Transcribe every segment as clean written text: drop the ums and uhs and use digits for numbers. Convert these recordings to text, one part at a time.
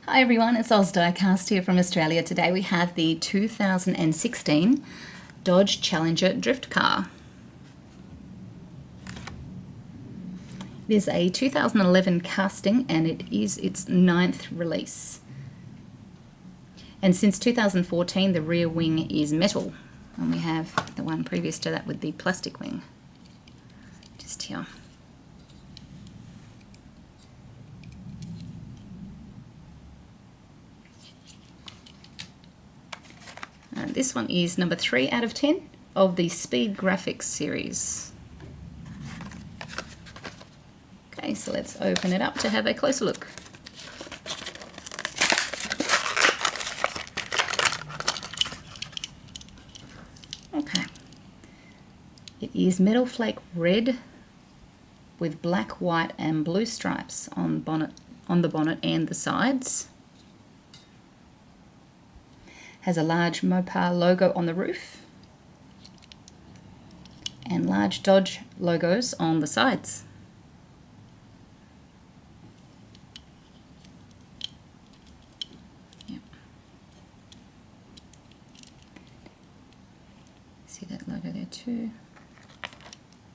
Hi everyone, it's Oz Diecast here from Australia. Today we have the 2016 Dodge Challenger Drift Car. It is a 2011 casting and it is its 9th release. And since 2014 the rear wing is metal, and we have the one previous to that with the plastic wing. Just here. This one is number 3 out of 10 of the Speed Graphics series. Okay, so let's open it up to have a closer look. Okay, it is metal flake red with black, white and blue stripes on the bonnet and the sides. Has a large Mopar logo on the roof and large Dodge logos on the sides. Yep. See that logo there too?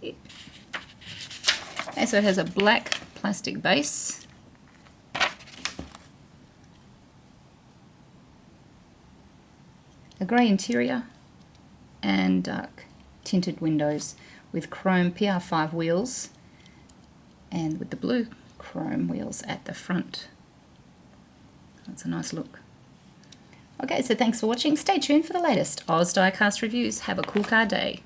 Yep. Okay, so it has a black plastic base. A grey interior and dark tinted windows with chrome PR5 wheels and with the blue chrome wheels at the front. That's a nice look. Okay, so thanks for watching. Stay tuned for the latest Oz Diecast reviews. Have a cool car day.